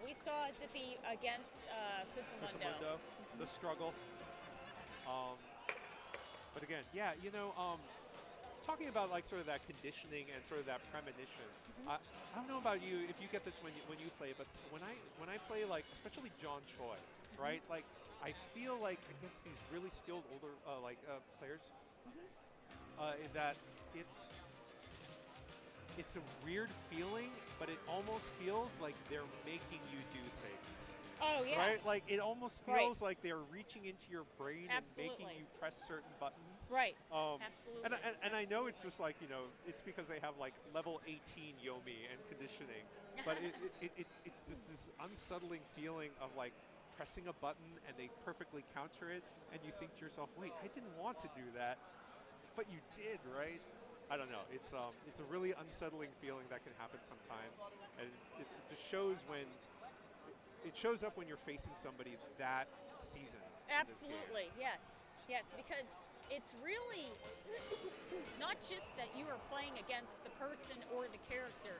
We saw Zippy against Kusamundo. The struggle. Um, but again, yeah, talking about like sort of that conditioning and sort of that premonition. I don't know about you if you get this when you play, but when I play like especially John Choi, right? Like I feel like against these really skilled older players, that it's a weird feeling, but it almost feels like they're making you do things. Oh, yeah. Right? Like it almost feels like they're reaching into your brain Absolutely. and making you press certain buttons. Right. Absolutely. And I know it's just like, it's because they have like level 18 Yomi and conditioning. But it's just this unsettling feeling of like pressing a button and they perfectly counter it and you think to yourself, wait, I didn't want to do that. But you did, right? I don't know. It's a really unsettling feeling that can happen sometimes, and it just shows when it shows up when you're facing somebody that seasoned. Absolutely, yes, because it's really not just that you are playing against the person or the character.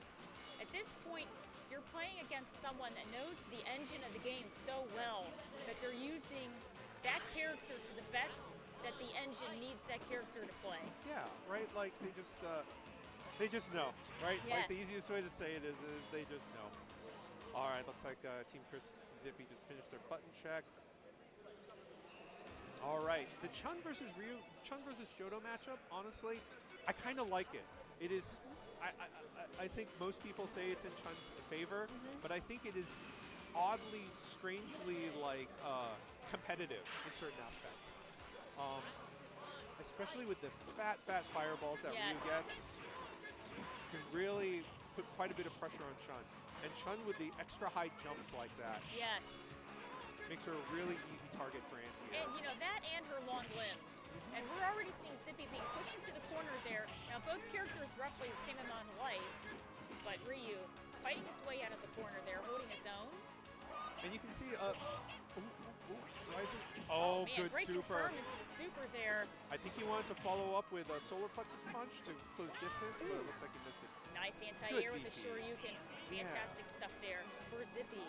At this point, you're playing against someone that knows the engine of the game so well that they're using that character to the best that the engine needs that character to play. Yeah, right. Like they just know, right? Yes. Like the easiest way to say it is they just know. All right, looks like Team Chris and Zippy just finished their button check. All right, the Chun versus Shoto matchup. Honestly, I kind of like it. It is. I think most people say it's in Chun's favor, but I think it is oddly, strangely like competitive in certain aspects. Especially with the fat fireballs that Ryu gets, can really put quite a bit of pressure on Chun. And Chun with the extra high jumps like that. Yes. Makes her a really easy target for anti-air. And that and her long limbs. And we're already seeing Zippy being pushed into the corner there. Now both characters roughly the same amount of life, but Ryu fighting his way out of the corner there, holding his own. And you can see, rising. Oh man, good great super. confirm into the super there. I think he wanted to follow up with a solar plexus punch to close distance, but it looks like he missed it. Nice anti-air with the Shoryuken. Fantastic stuff there for Zippy.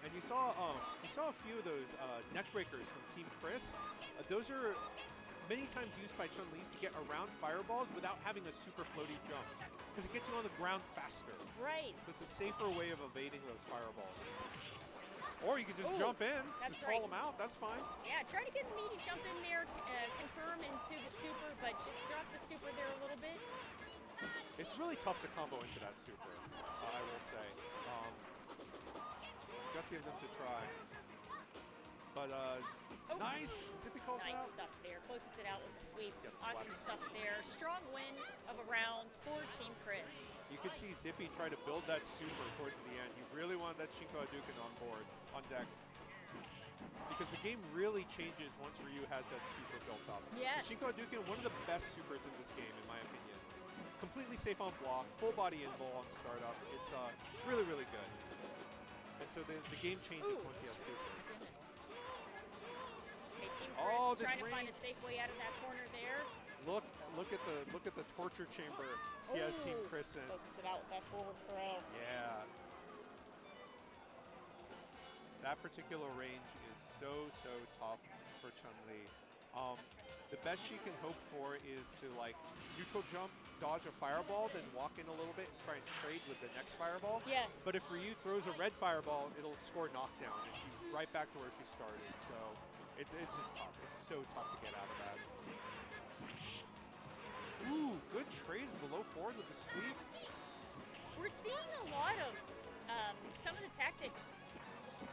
And you saw a few of those neck breakers from Team Chris. Those are many times used by Chun-Li's to get around fireballs without having a super floaty jump, because it gets you on the ground faster. Right. So it's a safer way of evading those fireballs. Or you can just jump in, just call them out. That's fine. Yeah, try to get the meaty jump in there, confirm into the super, but just drop the super there a little bit. It's really tough to combo into that super, I will say. Gutsy of them to try. But nice. Zippy calls it out. Nice stuff there. Closes it out with the sweep. Gets Awesome swept. stuff there. Strong win of a round for Team Chris. You can see Zippy try to build that super towards the end. He really wanted that Shinko Hadouken on deck. Because the game really changes once Ryu has that super built up. Yes. The Shinko Hadouken, one of the best supers in this game, in my opinion. Completely safe on block, full body invul on startup. It's really, really good. And so the game changes once he has super. Goodness. Okay, Team Chris trying to range. find a safe way out of that corner there. Look at the torture chamber he has Team Chris in. Closes it out with that forward throw. Yeah. That particular range is so tough for Chun-Li. The best she can hope for is to like neutral jump, dodge a fireball, then walk in a little bit and try and trade with the next fireball. Yes. But if Ryu throws a red fireball, it'll score knockdown, and she's right back to where she started. So it's just tough. It's so tough to get out of that. Ooh, good trade below forward with the sweep. We're seeing a lot of some of the tactics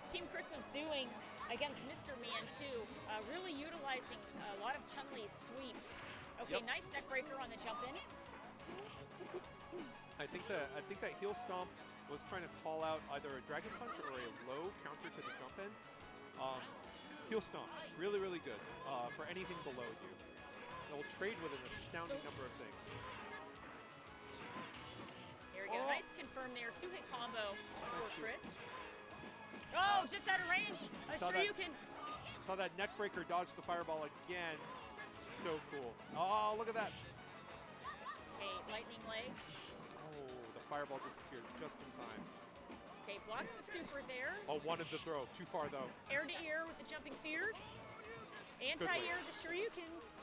Team Chris was doing against Mr. Man too, really utilizing a lot of Chun-Li's sweeps. Okay, nice neck breaker on the jump in. I think that heel stomp was trying to call out either a dragon punch or a low counter to the jump in. Heel stomp, really, really good for anything below you. It will trade with an astounding number of things. There we go, nice confirm there, two-hit combo for Chris. Oh, just out of range. I'm sure you can. Saw that neck breaker dodge the fireball again. So cool. Oh, look at that. Okay, lightning legs. Oh, the fireball disappears just in time. Okay, blocks the super there. Oh, wanted the throw. Too far, though. Air to ear with the jumping fierce. Anti-air the Shoryukens.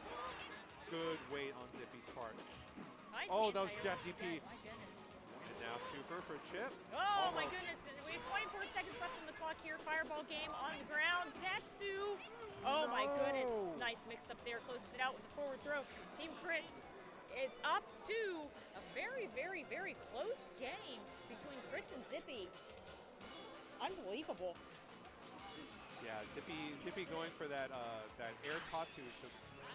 Good weight on Zippy's part. Nice Oh, that was anti-air. jab DP. My goodness. And now super for Chip. Oh my Almost. goodness. We have 24 seconds left on the clock here. Fireball game on the ground. Tatsu. Oh my goodness. No. Nice mix up there. Closes it out with a forward throw. Team Chris is up to a very, very, very close game between Chris and Zippy. Unbelievable. Yeah, Zippy going for that that air Tatsu to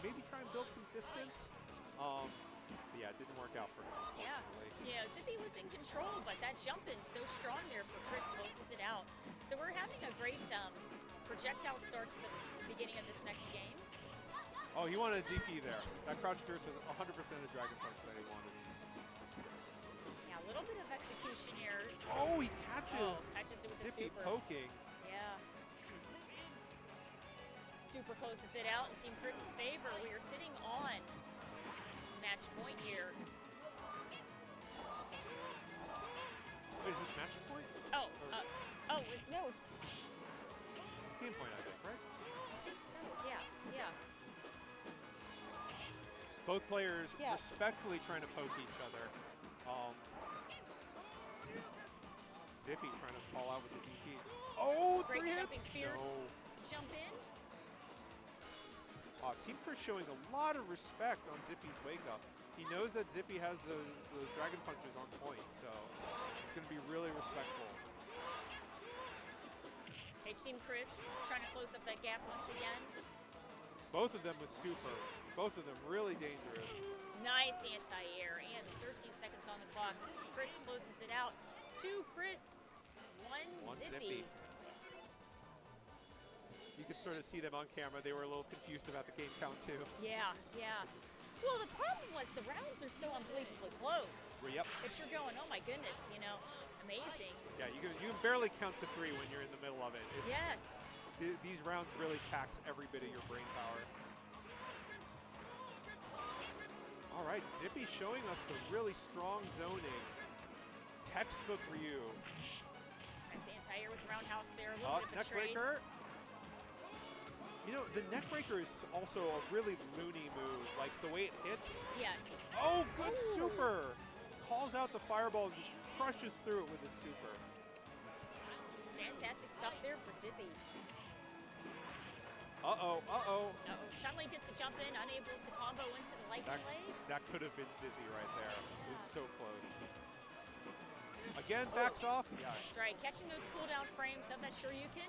maybe try and build some distance. But yeah, it didn't work out for him, Yeah. unfortunately. Yeah, Zippy was in control, but that jump in so strong there for Chris closes it out. So we're having a great projectile start to the beginning of this next game. Oh, he wanted a DP there. That crouch fierce was 100% a Dragon Punch that he wanted. Yeah, a little bit of execution errors. Oh, he catches. Catches it with the Zippy super. poking. Yeah. Super closes it out in Team Chris's favor. We are sitting on match point here. Wait, is this match point? Oh, no, it's, Game point, I think, right? I think so. Yeah, yeah. Both players Yes. respectfully trying to poke each other. Zippy trying to call out with the DP. Oh, Great 3 jumping hits? fierce. No. Jump in. Team Chris showing a lot of respect on Zippy's wake up. He knows that Zippy has the Dragon Punches on point, so it's going to be really respectful. Okay, Team Chris trying to close up that gap once again. Both of them with super. Both of them really dangerous. Nice anti-air and 13 seconds on the clock. Chris closes it out. 2 Chris, 1 Zippy. You could sort of see them on camera. They were a little confused about the game count too. Yeah, yeah. Well, the problem was the rounds are so unbelievably close. Yep. That you're going, oh my goodness, amazing. Yeah, you can barely count to 3 when you're in the middle of it. Yes. These rounds really tax every bit of your brain power. All right, Zippy showing us the really strong zoning. Textbook Ryu. Nice anti-air with roundhouse there. A little bit of a Neck trade. breaker. You know, the neck breaker is also a really loony move. Like the way it hits. Yes. Oh, good Ooh. super. Calls out the fireball and just crushes through it with his super. Fantastic stuff there for Zippy. Uh-oh. Chun-Li gets the jump in, unable to combo into the lightning legs. That could have been Zizzy right there. It was so close. Again, backs off. Yeah. That's right, catching those cooldown frames of that Shoryuken.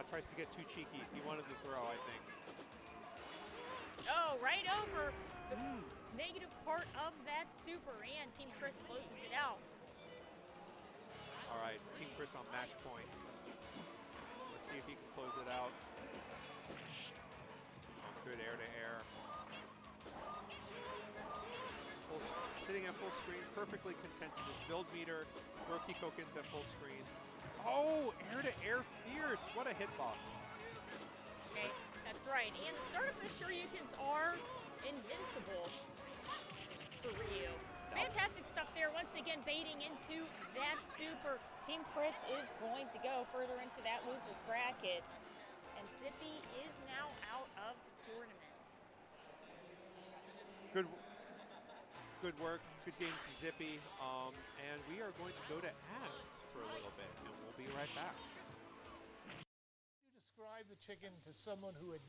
Tries to get too cheeky. He wanted the throw, I think. Oh, right over the negative part of that super, and Team Chris closes it out. All right, Team Chris on match point. Let's see if he can close it out. Oh, good air to air. Sitting at full screen, perfectly content to just build meter, throw Kikokins at full screen. Oh, air to air fierce. What a hitbox. Okay, that's right. And the start of the Shoryukens are invincible for Ryu. Fantastic stuff there. Once again, baiting into that super. Team Chris is going to go further into that loser's bracket. And Zippy is now out of the tournament. Good work. Good game to Zippy. And we are going to go to ads for a little bit, and we'll be right back. You describe the chicken to someone who had